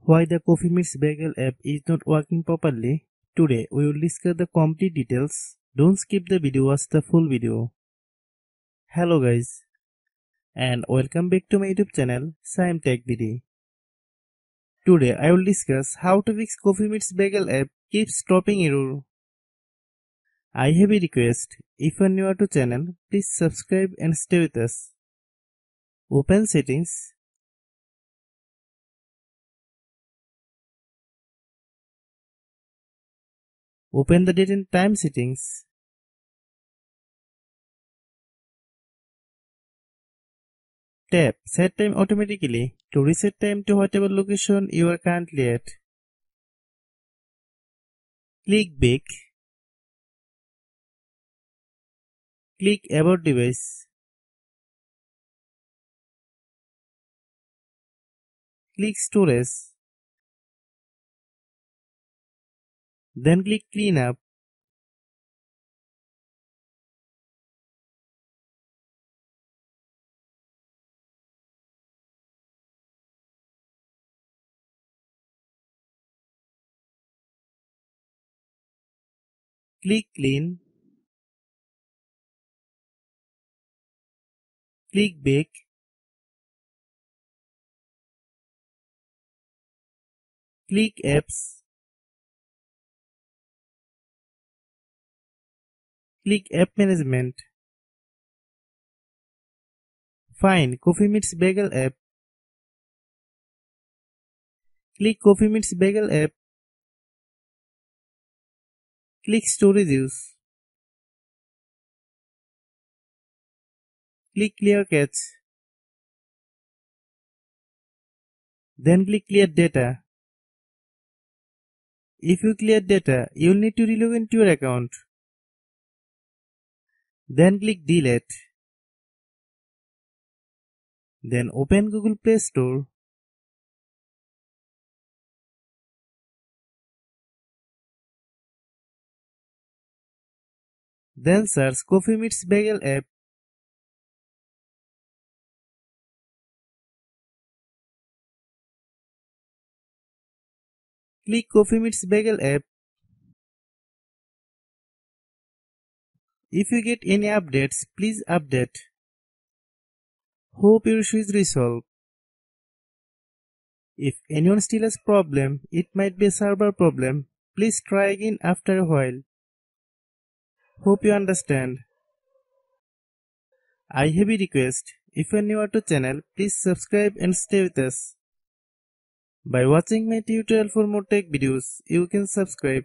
Why the Coffee Meets Bagel app is not working properly? Today we will discuss the complete details. Don't skip the video, watch the full video. Hello guys and welcome back to my YouTube channel Shaem Tech BD. Today I will discuss how to fix Coffee Meets Bagel app keeps dropping error. I have a request. If you are new to channel, please subscribe and stay with us. Open settings. Open the date and time settings. Tap Set Time automatically to reset time to whatever location you are currently at. Click Back. Click About Device. Click Storage. Then click Clean Up. Click Clean. Click Back. Click Apps. Click App Management. Find Coffee Meets Bagel app. Click Coffee Meets Bagel app. Click Storage Use. Click Clear Cache. Then click Clear Data. If you clear data, you will need to relog into your account. Then click Delete. Then open Google Play Store. Then search Coffee Meets Bagel app. Click Coffee Meets Bagel app. If you get any updates, please update. Hope your issue is resolved. If anyone still has problem, it might be a server problem. Please try again after a while. Hope you understand. I have a request. If you are new to channel, please subscribe and stay with us. By watching my tutorial for more tech videos, you can subscribe.